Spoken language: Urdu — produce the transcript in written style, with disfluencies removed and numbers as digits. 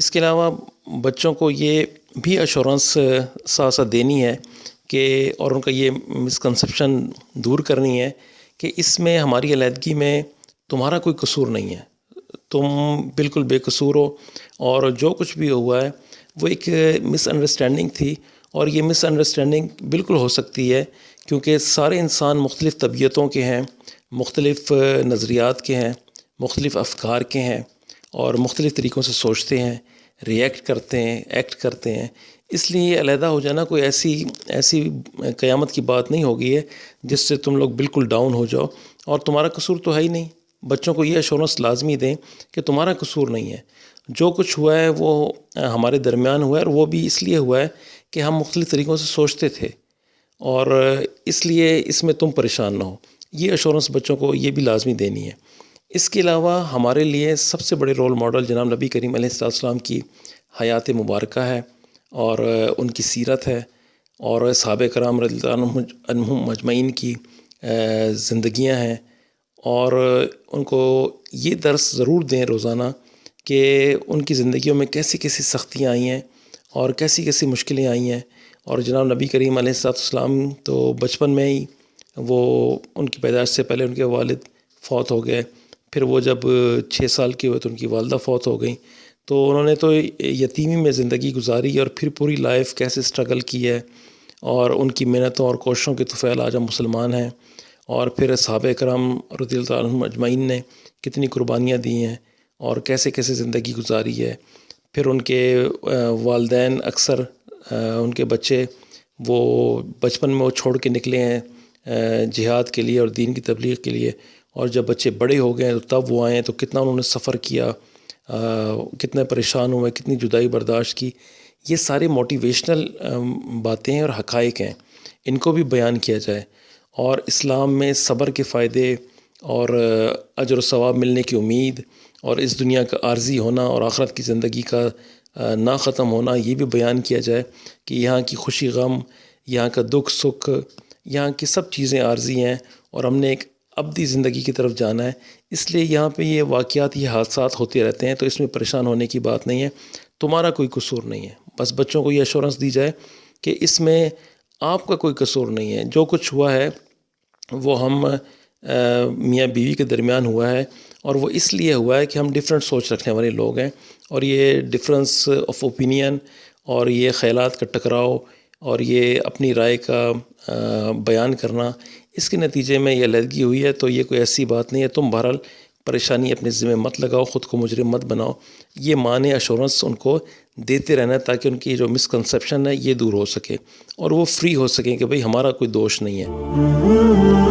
اس کے علاوہ بچوں کو یہ بھی ایشورنس ساتھ ساتھ دینی ہے کہ اور ان کا یہ مسکنسیپشن دور کرنی ہے کہ اس میں ہماری علیحدگی میں تمہارا کوئی قصور نہیں ہے، تم بالکل بے قصور ہو، اور جو کچھ بھی ہوا ہے وہ ایک مس انڈرسٹینڈنگ تھی، اور یہ مس انڈرسٹینڈنگ بالکل ہو سکتی ہے کیونکہ سارے انسان مختلف طبیعتوں کے ہیں، مختلف نظریات کے ہیں، مختلف افکار کے ہیں، اور مختلف طریقوں سے سوچتے ہیں، ریئیکٹ کرتے ہیں، ایکٹ کرتے ہیں۔ اس لیے یہ علیحدہ ہو جانا کوئی ایسی قیامت کی بات نہیں ہوگی ہے جس سے تم لوگ بالکل ڈاؤن ہو جاؤ، اور تمہارا قصور تو ہے ہی نہیں۔ بچوں کو یہ ایشورنس لازمی دیں کہ تمہارا قصور نہیں ہے، جو کچھ ہوا ہے وہ ہمارے درمیان ہوا ہے، اور وہ بھی اس لیے ہوا ہے کہ ہم مختلف طریقوں سے سوچتے تھے، اور اس لیے اس میں تم پریشان نہ ہو۔ یہ ایشورنس بچوں کو یہ بھی لازمی دینی ہے۔ اس کے علاوہ ہمارے لیے سب سے بڑے رول ماڈل جناب نبی کریم علیہ السلام کی حیات مبارکہ ہے، اور ان کی سیرت ہے، اور صحابہ کرام رضی اللہ عنہم مجمعین کی زندگیاں ہیں، اور ان کو یہ درس ضرور دیں روزانہ کہ ان کی زندگیوں میں کیسی کیسی سختیاں آئی ہیں اور کیسی کیسی مشکلیں آئی ہیں۔ اور جناب نبی کریم علیہ السلام تو بچپن میں ہی وہ ان کی پیدائش سے پہلے ان کے والد فوت ہو گئے، پھر وہ جب 6 سال کے ہوئے تو ان کی والدہ فوت ہو گئیں، تو انہوں نے تو یتیمی میں زندگی گزاری، اور پھر پوری لائف کیسے سٹرگل کی ہے، اور ان کی محنتوں اور کوششوں کے طفیل آج ہم مسلمان ہیں، اور پھر صحابہ کرام رضی اللہ عنہم اجمعین نے کتنی قربانیاں دی ہیں اور کیسے کیسے زندگی گزاری ہے۔ پھر ان کے والدین اکثر ان کے بچے وہ بچپن میں وہ چھوڑ کے نکلے ہیں جہاد کے لیے اور دین کی تبلیغ کے لیے، اور جب بچے بڑے ہو گئے تو تب وہ آئے ہیں، تو کتنا انہوں نے سفر کیا، کتنے پریشان ہوئے، کتنی جدائی برداشت کی۔ یہ سارے موٹیویشنل باتیں ہیں اور حقائق ہیں، ان کو بھی بیان کیا جائے، اور اسلام میں صبر کے فائدے اور اجر و ثواب ملنے کی امید، اور اس دنیا کا عارضی ہونا اور آخرت کی زندگی کا نہ ختم ہونا، یہ بھی بیان کیا جائے کہ یہاں کی خوشی غم، یہاں کا دکھ سکھ، یہاں کی سب چیزیں عارضی ہیں، اور ہم نے ایک ابدی زندگی کی طرف جانا ہے۔ اس لیے یہاں پہ یہ واقعات، یہ حادثات ہوتے رہتے ہیں، تو اس میں پریشان ہونے کی بات نہیں ہے، تمہارا کوئی قصور نہیں ہے۔ بس بچوں کو یہ ایشورنس دی جائے کہ اس میں آپ کا کوئی قصور نہیں ہے، جو کچھ ہوا ہے وہ ہم میاں بیوی کے درمیان ہوا ہے، اور وہ اس لیے ہوا ہے کہ ہم ڈفرینٹ سوچ رکھنے والے لوگ ہیں، اور یہ ڈفرینس آف اوپینین اور یہ خیالات کا ٹکراؤ اور یہ اپنی رائے کا بیان کرنا، اس کے نتیجے میں یہ علیحدگی ہوئی ہے۔ تو یہ کوئی ایسی بات نہیں ہے، تم بہرحال پریشانی اپنے ذمہ مت لگاؤ، خود کو مجرم مت بناؤ۔ یہ معنی ایشورنس ان کو دیتے رہنا ہے تاکہ ان کی جو مسکنسیپشن ہے یہ دور ہو سکے، اور وہ فری ہو سکیں کہ بھئی ہمارا کوئی دوش نہیں ہے۔